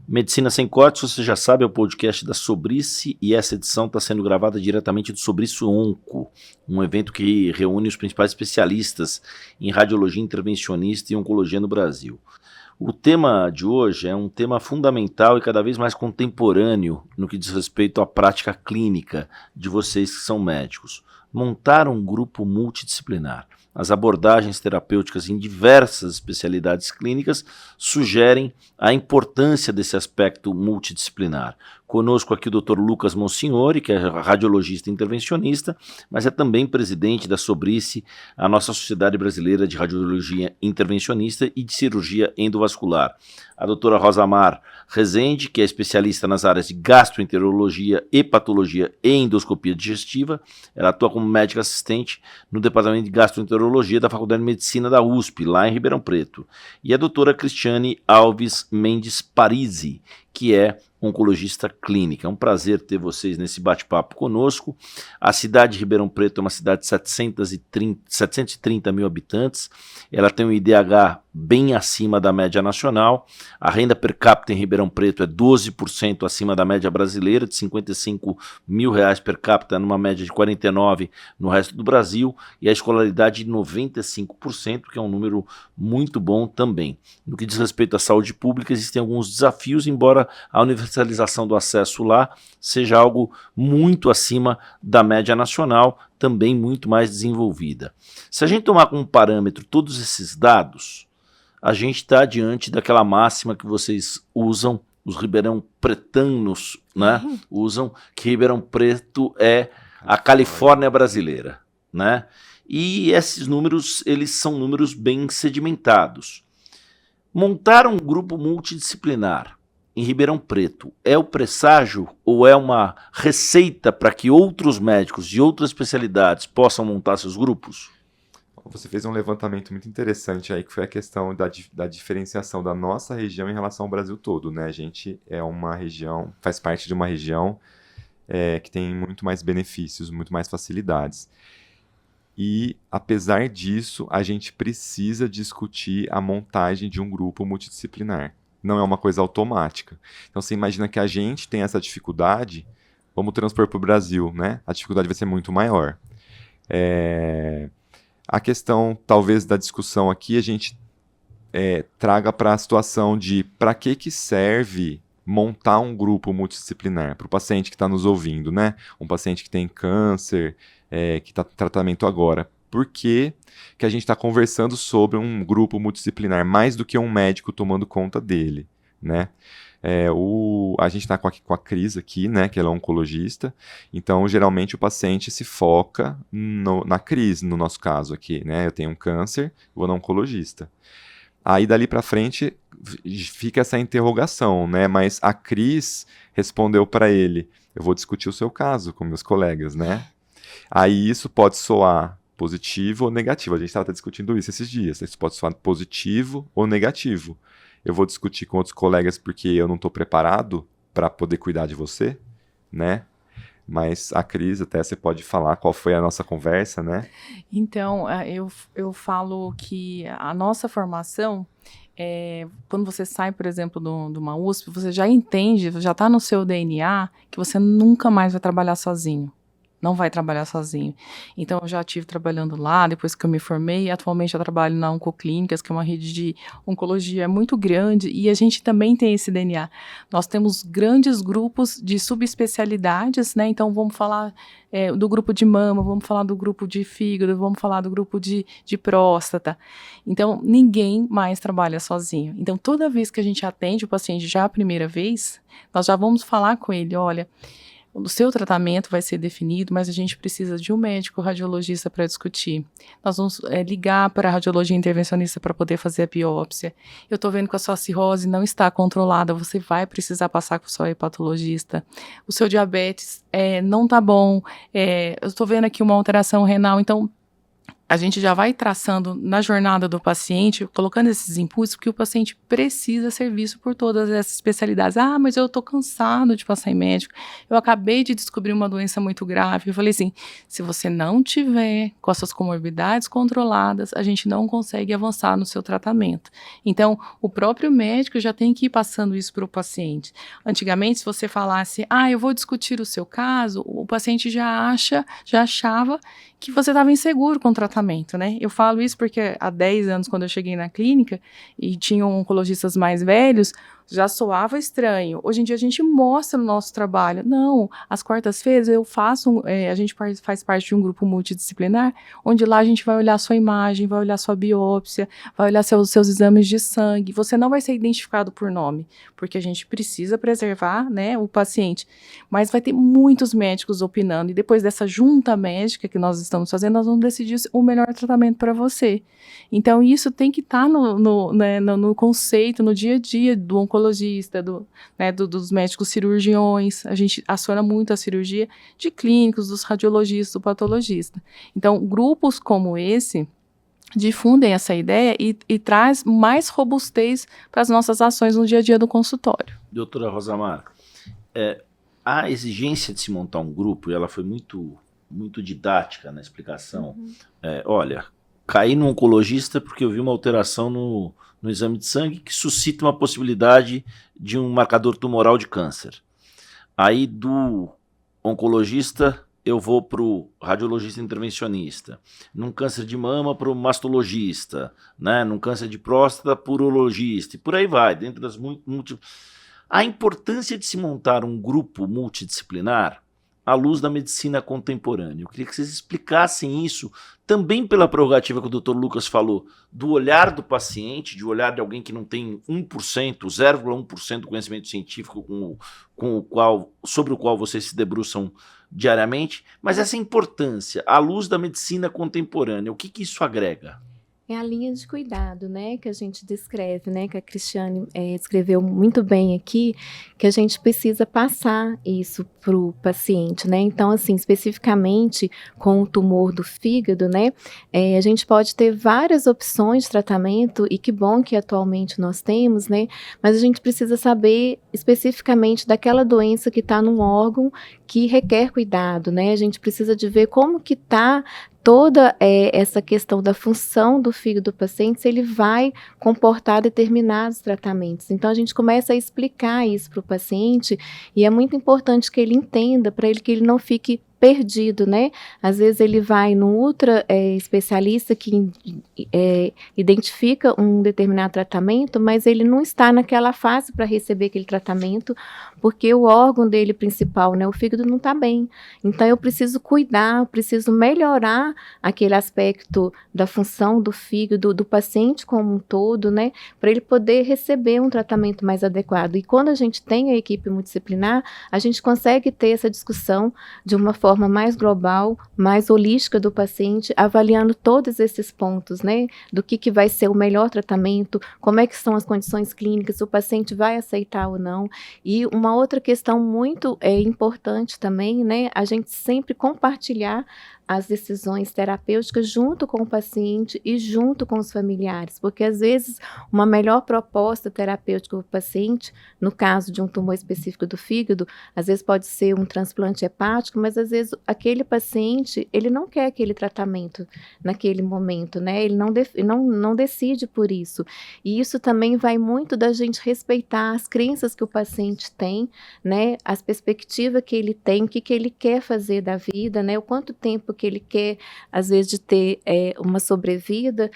Medicina Sem Cortes, você já sabe, é o podcast da Sobrice e essa edição está sendo gravada diretamente do Sobrice Onco, um evento que reúne os principais especialistas em radiologia intervencionista e oncologia no Brasil. O tema de hoje é um tema fundamental e cada vez mais contemporâneo no que diz respeito à prática clínica de vocês que são médicos. Montar um grupo multidisciplinar. As abordagens terapêuticas em diversas especialidades clínicas sugerem a importância desse aspecto multidisciplinar. Conosco aqui o Dr. Lucas Monsignori, que é radiologista intervencionista, mas é também presidente da Sobrice, a nossa Sociedade Brasileira de Radiologia Intervencionista e de Cirurgia Endovascular. A doutora Rosamar Rezende, que é especialista nas áreas de gastroenterologia, hepatologia e endoscopia digestiva. Ela atua como médica assistente no Departamento de Gastroenterologia da Faculdade de Medicina da USP, lá em Ribeirão Preto. E a doutora Cristiane Alves Mendes Parisi, que é oncologista clínica. É um prazer ter vocês nesse bate-papo conosco. A cidade de Ribeirão Preto é uma cidade de 730 mil habitantes. Ela tem um IDH bem acima da média nacional. A renda per capita em Ribeirão Preto é 12% acima da média brasileira, de R$55 mil per capita, numa média de 49% no resto do Brasil. E a escolaridade de 95%, que é um número muito bom também. No que diz respeito à saúde pública, existem alguns desafios, embora a universalização do acesso lá seja algo muito acima da média nacional, também muito mais desenvolvida. Se a gente tomar como parâmetro todos esses dados, a gente está diante daquela máxima que vocês usam, os ribeirão pretanos, né, usam, que Ribeirão Preto é a Califórnia brasileira, né? E esses números, eles são números bem sedimentados. Montar um grupo multidisciplinar em Ribeirão Preto é o presságio ou é uma receita para que outros médicos de outras especialidades possam montar seus grupos? Você fez um levantamento muito interessante aí, que foi a questão da diferenciação da nossa região em relação ao Brasil todo, né? A gente é uma região, faz parte de uma região que tem muito mais benefícios, muito mais facilidades. E, apesar disso, a gente precisa discutir a montagem de um grupo multidisciplinar. Não é uma coisa automática. Então, você imagina que a gente tem essa dificuldade, vamos transpor para o Brasil, né? A dificuldade vai ser muito maior. A questão, talvez, da discussão aqui, a gente traga para a situação de para que serve montar um grupo multidisciplinar para o paciente que está nos ouvindo, né? Um paciente que tem câncer, que está em tratamento agora. Por que a gente está conversando sobre um grupo multidisciplinar, mais do que um médico tomando conta dele, né? A gente está com a Cris aqui, né, que ela é oncologista, então geralmente o paciente se foca na Cris, no nosso caso aqui, né? Eu tenho um câncer, vou na oncologista. Aí dali para frente fica essa interrogação, né? Mas a Cris respondeu para ele: eu vou discutir o seu caso com meus colegas, né? Aí isso pode soar positivo ou negativo. A gente estava discutindo isso esses dias. Isso pode soar positivo ou negativo. Eu vou discutir com outros colegas porque eu não estou preparado para poder cuidar de você, né? Mas a Cris, até você pode falar qual foi a nossa conversa, né? Então, eu falo que a nossa formação, quando você sai, por exemplo, de uma USP, você já entende, já está no seu DNA que você nunca mais vai trabalhar sozinho. Não vai trabalhar sozinho. Então, eu já estive trabalhando lá, depois que eu me formei. Atualmente, eu trabalho na Oncoclínicas, que é uma rede de oncologia muito grande, e a gente também tem esse DNA. Nós temos grandes grupos de subespecialidades, né? Então, vamos falar do grupo de mama, vamos falar do grupo de fígado, vamos falar do grupo de próstata. Então, ninguém mais trabalha sozinho. Então, toda vez que a gente atende o paciente já a primeira vez, nós já vamos falar com ele: olha, o seu tratamento vai ser definido, mas a gente precisa de um médico radiologista para discutir. Nós vamos ligar para a radiologia intervencionista para poder fazer a biópsia. Eu estou vendo que a sua cirrose não está controlada, você vai precisar passar com o seu hepatologista. O seu diabetes não está bom, eu estou vendo aqui uma alteração renal. Então, a gente já vai traçando na jornada do paciente, colocando esses inputs, porque o paciente precisa ser visto por todas essas especialidades. Ah, mas eu estou cansado de passar em médico, eu acabei de descobrir uma doença muito grave. Eu falei assim, se você não tiver com as suas comorbidades controladas, a gente não consegue avançar no seu tratamento. Então, o próprio médico já tem que ir passando isso para o paciente. Antigamente, se você falasse, eu vou discutir o seu caso, o paciente já achava que você estava inseguro com o tratamento, né? Eu falo isso porque há 10 anos, quando eu cheguei na clínica e tinham oncologistas mais velhos, já soava estranho. Hoje em dia a gente mostra no nosso trabalho. Não, às quartas-feiras eu faço, a gente faz parte de um grupo multidisciplinar, onde lá a gente vai olhar sua imagem, vai olhar sua biópsia, vai olhar seus exames de sangue. Você não vai ser identificado por nome, porque a gente precisa preservar, né, o paciente. Mas vai ter muitos médicos opinando, e depois dessa junta médica que nós estamos fazendo, nós vamos decidir o melhor tratamento para você. Então, isso tem que estar no conceito, no dia a dia do oncologista, dos médicos cirurgiões. A gente aciona muito a cirurgia de clínicos, dos radiologistas, do patologista. Então, grupos como esse difundem essa ideia e traz mais robustez para as nossas ações no dia a dia do consultório. Doutora Rosamar, a exigência de se montar um grupo, e ela foi muito didática na explicação. Olha, caí no oncologista porque eu vi uma alteração no exame de sangue que suscita uma possibilidade de um marcador tumoral de câncer. Aí do oncologista eu vou para o radiologista intervencionista, num câncer de mama para o mastologista, né? Num câncer de próstata para o urologista, e por aí vai, dentro das A importância de se montar um grupo multidisciplinar à luz da medicina contemporânea. Eu queria que vocês explicassem isso, também pela prerrogativa que o Dr. Lucas falou, do olhar do paciente, de olhar de alguém que não tem 1%, 0,1% do conhecimento científico sobre o qual vocês se debruçam diariamente, mas essa importância, à luz da medicina contemporânea, o que isso agrega? É a linha de cuidado, né, que a gente descreve, né, que a Cristiane descreveu muito bem aqui, que a gente precisa passar isso para o paciente, né. Então, assim, especificamente com o tumor do fígado, né, a gente pode ter várias opções de tratamento, e que bom que atualmente nós temos, né, mas a gente precisa saber especificamente daquela doença que está num órgão que requer cuidado, né. A gente precisa de ver como que está toda essa questão da função do fígado do paciente, se ele vai comportar determinados tratamentos. Então, a gente começa a explicar isso para o paciente, e é muito importante que ele entenda, para que ele não fique perdido, né? Às vezes ele vai no especialista que identifica um determinado tratamento, mas ele não está naquela fase para receber aquele tratamento, porque o órgão dele principal, né, o fígado, não está bem. Então, eu preciso cuidar, eu preciso melhorar aquele aspecto da função do fígado, do paciente como um todo, né, para ele poder receber um tratamento mais adequado. E quando a gente tem a equipe multidisciplinar, a gente consegue ter essa discussão de uma forma mais global, mais holística do paciente, avaliando todos esses pontos, né, do que vai ser o melhor tratamento, como é que são as condições clínicas, se o paciente vai aceitar ou não. E uma outra questão muito importante também, né, a gente sempre compartilhar as decisões terapêuticas junto com o paciente e junto com os familiares, porque às vezes uma melhor proposta terapêutica para o paciente, no caso de um tumor específico do fígado, às vezes pode ser um transplante hepático, mas às vezes aquele paciente, ele não quer aquele tratamento naquele momento, né? Ele não decide por isso. E isso também vai muito da gente respeitar as crenças que o paciente tem, né? As perspectivas que ele tem, o que ele quer fazer da vida, né? O quanto tempo que ele quer, às vezes, de ter uma sobrevida,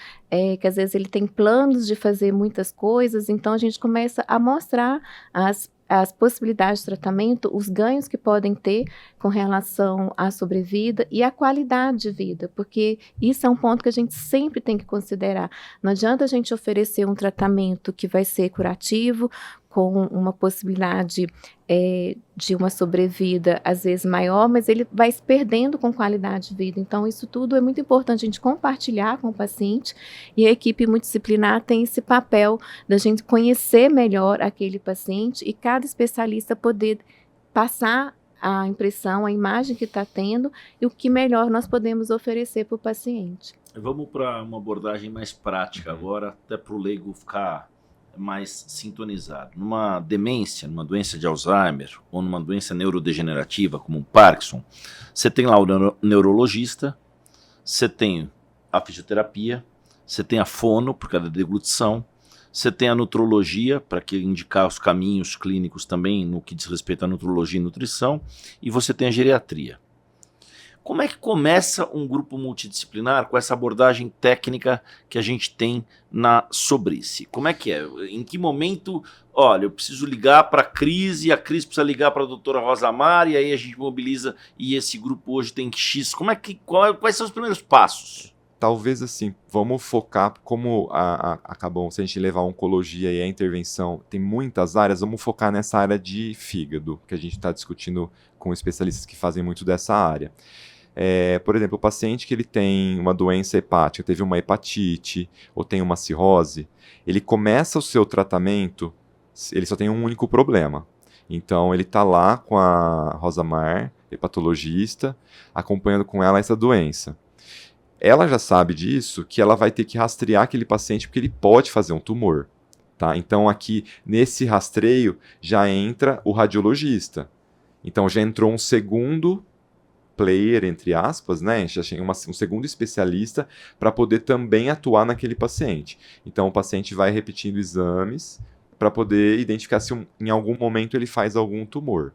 que às vezes ele tem planos de fazer muitas coisas. Então a gente começa a mostrar as possibilidades de tratamento, os ganhos que podem ter com relação à sobrevida e à qualidade de vida, porque isso é um ponto que a gente sempre tem que considerar. Não adianta a gente oferecer um tratamento que vai ser curativo, com uma possibilidade de uma sobrevida às vezes maior, mas ele vai se perdendo com qualidade de vida. Então, isso tudo é muito importante a gente compartilhar com o paciente, e a equipe multidisciplinar tem esse papel da gente conhecer melhor aquele paciente e cada especialista poder passar a impressão, a imagem que está tendo e o que melhor nós podemos oferecer para o paciente. Vamos para uma abordagem mais prática agora, até para o leigo ficar mais sintonizado. Numa demência, numa doença de Alzheimer ou numa doença neurodegenerativa como o Parkinson, você tem lá o neurologista, você tem a fisioterapia, você tem a fono, por causa da deglutição, você tem a nutrologia, para indicar os caminhos clínicos também no que diz respeito à nutrologia e nutrição, e você tem a geriatria. Como é que começa um grupo multidisciplinar com essa abordagem técnica que a gente tem na Sobrice? Como é que é? Em que momento, olha, eu preciso ligar para a Cris e a Cris precisa ligar para a doutora Rosamar e aí a gente mobiliza e esse grupo hoje tem X. Quais são os primeiros passos? Talvez assim, vamos focar, como acabou, se a gente levar a oncologia e a intervenção, tem muitas áreas, vamos focar nessa área de fígado, que a gente está discutindo com especialistas que fazem muito dessa área. Por exemplo, o paciente que ele tem uma doença hepática, teve uma hepatite ou tem uma cirrose, ele começa o seu tratamento, ele só tem um único problema. Então ele está lá com a Rosamar, hepatologista, acompanhando com ela essa doença. Ela já sabe disso, que ela vai ter que rastrear aquele paciente porque ele pode fazer um tumor. Tá? Então aqui, nesse rastreio, já entra o radiologista. Então já entrou um segundo player, entre aspas, né? Já tem um segundo especialista para poder também atuar naquele paciente. Então o paciente vai repetindo exames para poder identificar se em algum momento ele faz algum tumor.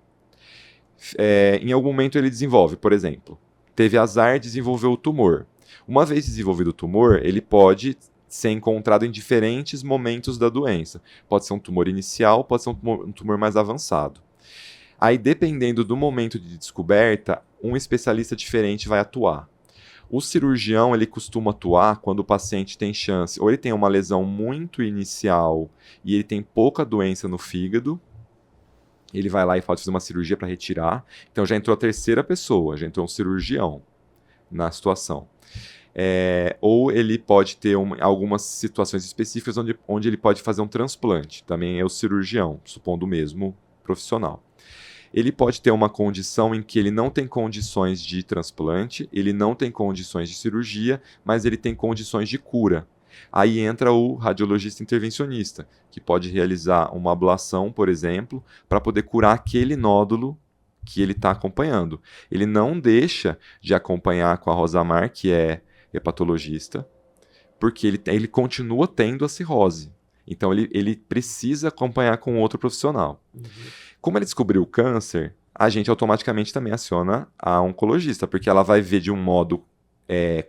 Em algum momento ele desenvolve, por exemplo, teve azar, desenvolveu o tumor. Uma vez desenvolvido o tumor, ele pode ser encontrado em diferentes momentos da doença. Pode ser um tumor inicial, pode ser um tumor mais avançado. Aí, dependendo do momento de descoberta, um especialista diferente vai atuar. O cirurgião, ele costuma atuar quando o paciente tem chance, ou ele tem uma lesão muito inicial e ele tem pouca doença no fígado, ele vai lá e pode fazer uma cirurgia para retirar. Então já entrou a terceira pessoa, já entrou um cirurgião na situação. Ou ele pode ter algumas situações específicas onde ele pode fazer um transplante. Também é o cirurgião, supondo o mesmo profissional. Ele pode ter uma condição em que ele não tem condições de transplante, ele não tem condições de cirurgia, mas ele tem condições de cura. Aí entra o radiologista intervencionista, que pode realizar uma ablação, por exemplo, para poder curar aquele nódulo que ele está acompanhando. Ele não deixa de acompanhar com a Rosamar, que é hepatologista, porque ele continua tendo a cirrose. Então ele precisa acompanhar com outro profissional. Uhum. Como ele descobriu o câncer, a gente automaticamente também aciona a oncologista, porque ela vai ver de um modo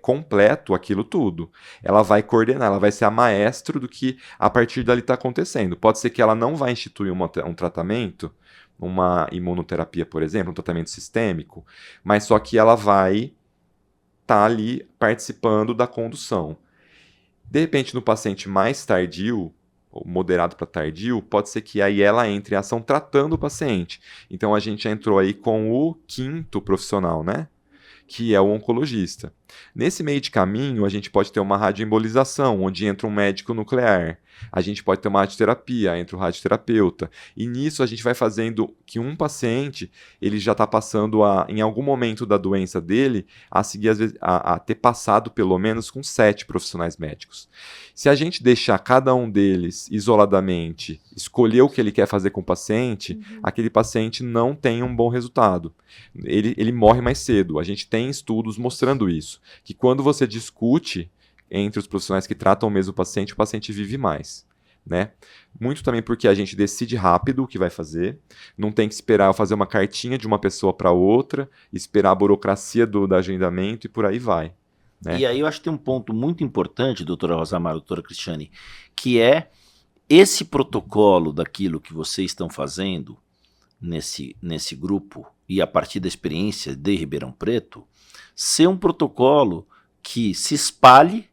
completo aquilo tudo. Ela vai coordenar, ela vai ser a maestro do que a partir dali está acontecendo. Pode ser que ela não vai instituir um tratamento, uma imunoterapia, por exemplo, um tratamento sistêmico, mas só que ela vai estar ali participando da condução. De repente, no paciente mais tardio, ou moderado para tardio, pode ser que aí ela entre em ação tratando o paciente. Então a gente entrou aí com o quinto profissional, né? Que é o oncologista. Nesse meio de caminho, a gente pode ter uma radioembolização, onde entra um médico nuclear. A gente pode ter uma radioterapia, entra o radioterapeuta. E nisso a gente vai fazendo que um paciente, ele já está passando em algum momento da doença dele, a seguir, às vezes, a ter passado pelo menos com 7 profissionais médicos. Se a gente deixar cada um deles isoladamente, escolher o que ele quer fazer com o paciente, aquele paciente não tem um bom resultado. Ele morre mais cedo. A gente tem estudos mostrando isso, que quando você discute entre os profissionais que tratam o mesmo paciente, o paciente vive mais, né? Muito também porque a gente decide rápido o que vai fazer, não tem que esperar fazer uma cartinha de uma pessoa para outra, esperar a burocracia do agendamento e por aí vai. Né? E aí eu acho que tem um ponto muito importante, doutora Rosamar, doutora Cristiane, que é esse protocolo daquilo que vocês estão fazendo nesse grupo e a partir da experiência de Ribeirão Preto, ser um protocolo que se espalhe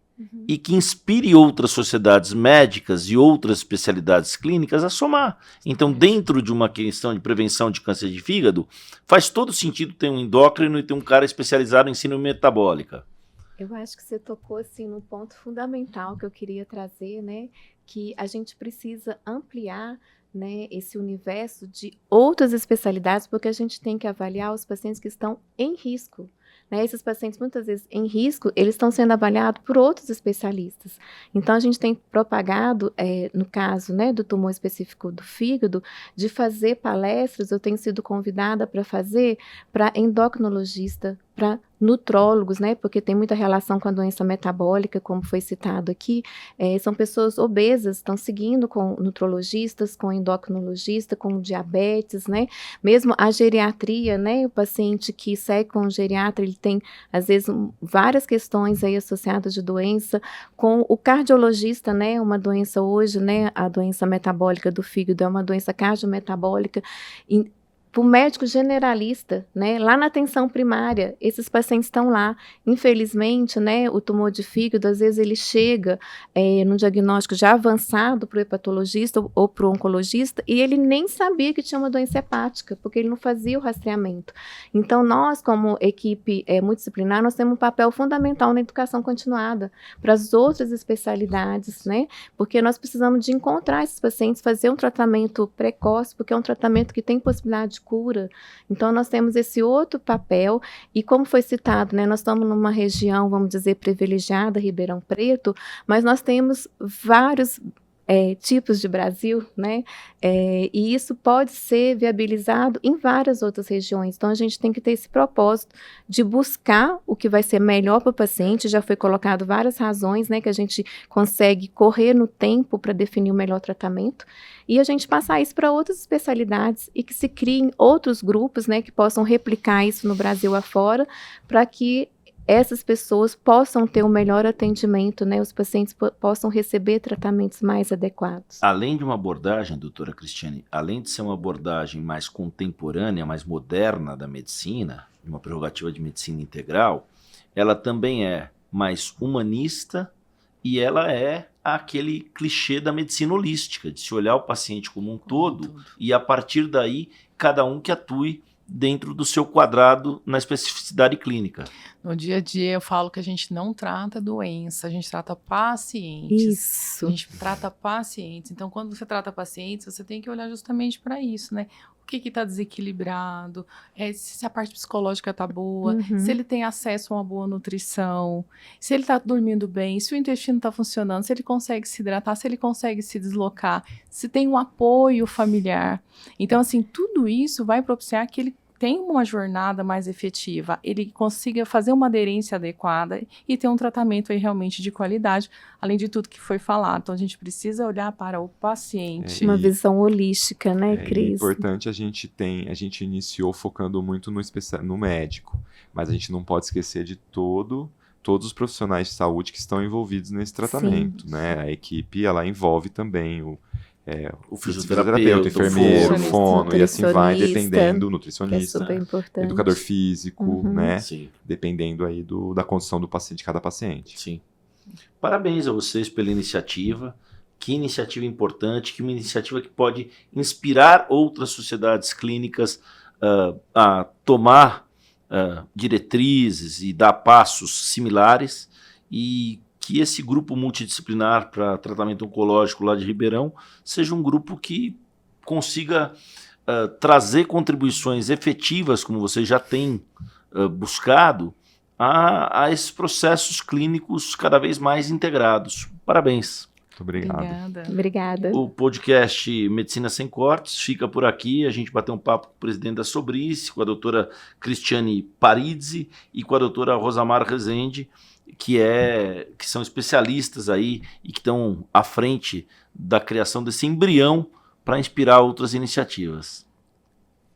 e que inspire outras sociedades médicas e outras especialidades clínicas a somar. Então, dentro de uma questão de prevenção de câncer de fígado, faz todo sentido ter um endócrino e ter um cara especializado em síndrome metabólica. Eu acho que você tocou assim, num ponto fundamental que eu queria trazer, né? Que a gente precisa ampliar, né, esse universo de outras especialidades, porque a gente tem que avaliar os pacientes que estão em risco. né? Esses pacientes, muitas vezes, em risco, eles estão sendo avaliados por outros especialistas. Então, a gente tem propagado, no caso, né, do tumor específico do fígado, de fazer palestras, eu tenho sido convidada para fazer para endocrinologista, para nutrólogos, né, porque tem muita relação com a doença metabólica, como foi citado aqui, são pessoas obesas, estão seguindo com nutrologistas, com endocrinologista, com diabetes, né, mesmo a geriatria, né, o paciente que segue com o geriatra, ele tem, às vezes, várias questões aí associadas de doença, com o cardiologista, né, uma doença hoje, né, a doença metabólica do fígado é uma doença cardiometabólica, para o médico generalista, né, lá na atenção primária, esses pacientes estão lá. Infelizmente, né, o tumor de fígado, às vezes ele chega num diagnóstico já avançado para o hepatologista ou para o oncologista e ele nem sabia que tinha uma doença hepática, porque ele não fazia o rastreamento. Então, nós, como equipe multidisciplinar, nós temos um papel fundamental na educação continuada para as outras especialidades, né, porque nós precisamos de encontrar esses pacientes, fazer um tratamento precoce, porque é um tratamento que tem possibilidade de cura. Então, nós temos esse outro papel e, como foi citado, né, nós estamos numa região, vamos dizer, privilegiada, Ribeirão Preto, mas nós temos vários tipos de Brasil, né, e isso pode ser viabilizado em várias outras regiões. Então, a gente tem que ter esse propósito de buscar o que vai ser melhor para o paciente. Já foi colocado várias razões, né, que a gente consegue correr no tempo para definir o melhor tratamento e a gente passar isso para outras especialidades e que se criem outros grupos, né, que possam replicar isso no Brasil afora, para que essas pessoas possam ter um melhor atendimento, né? Os pacientes possam receber tratamentos mais adequados. Além de uma abordagem, doutora Cristiane, além de ser uma abordagem mais contemporânea, mais moderna da medicina, uma prerrogativa de medicina integral, ela também é mais humanista e ela é aquele clichê da medicina holística, de se olhar o paciente como um todo e, a partir daí, cada um que atue dentro do seu quadrado na especificidade clínica. No dia a dia eu falo que a gente não trata doença, a gente trata pacientes. Isso. A gente trata pacientes. Então, quando você trata pacientes, você tem que olhar justamente para isso, né? O que está desequilibrado, se a parte psicológica está boa, se ele tem acesso a uma boa nutrição, se ele está dormindo bem, se o intestino está funcionando, se ele consegue se hidratar, se ele consegue se deslocar, se tem um apoio familiar. Então, assim, tudo isso vai propiciar que ele tenha uma jornada mais efetiva, ele consiga fazer uma aderência adequada e ter um tratamento aí realmente de qualidade, além de tudo que foi falado. Então, a gente precisa olhar para o paciente. Uma visão holística, né, Cris? É importante, a gente iniciou focando muito no médico, mas a gente não pode esquecer de todos os profissionais de saúde que estão envolvidos nesse tratamento, né? A equipe, ela envolve também o fisioterapeuta, o enfermeiro, o fono, e assim vai, dependendo, nutricionista, super importante. educador físico, né? Sim. Dependendo aí da condição do paciente, de cada paciente. Sim. Parabéns a vocês pela iniciativa. Que iniciativa importante, que uma iniciativa que pode inspirar outras sociedades clínicas a tomar diretrizes e dar passos similares, e que esse grupo multidisciplinar para tratamento oncológico lá de Ribeirão seja um grupo que consiga trazer contribuições efetivas, como vocês já têm buscado, a esses processos clínicos cada vez mais integrados. Parabéns. Muito obrigado. Obrigada. O podcast Medicina Sem Cortes fica por aqui. A gente bateu um papo com o presidente da Sobrice, com a doutora Cristiane Paridzi e com a doutora Rosamar Rezende, que são especialistas aí e que estão à frente da criação desse embrião para inspirar outras iniciativas.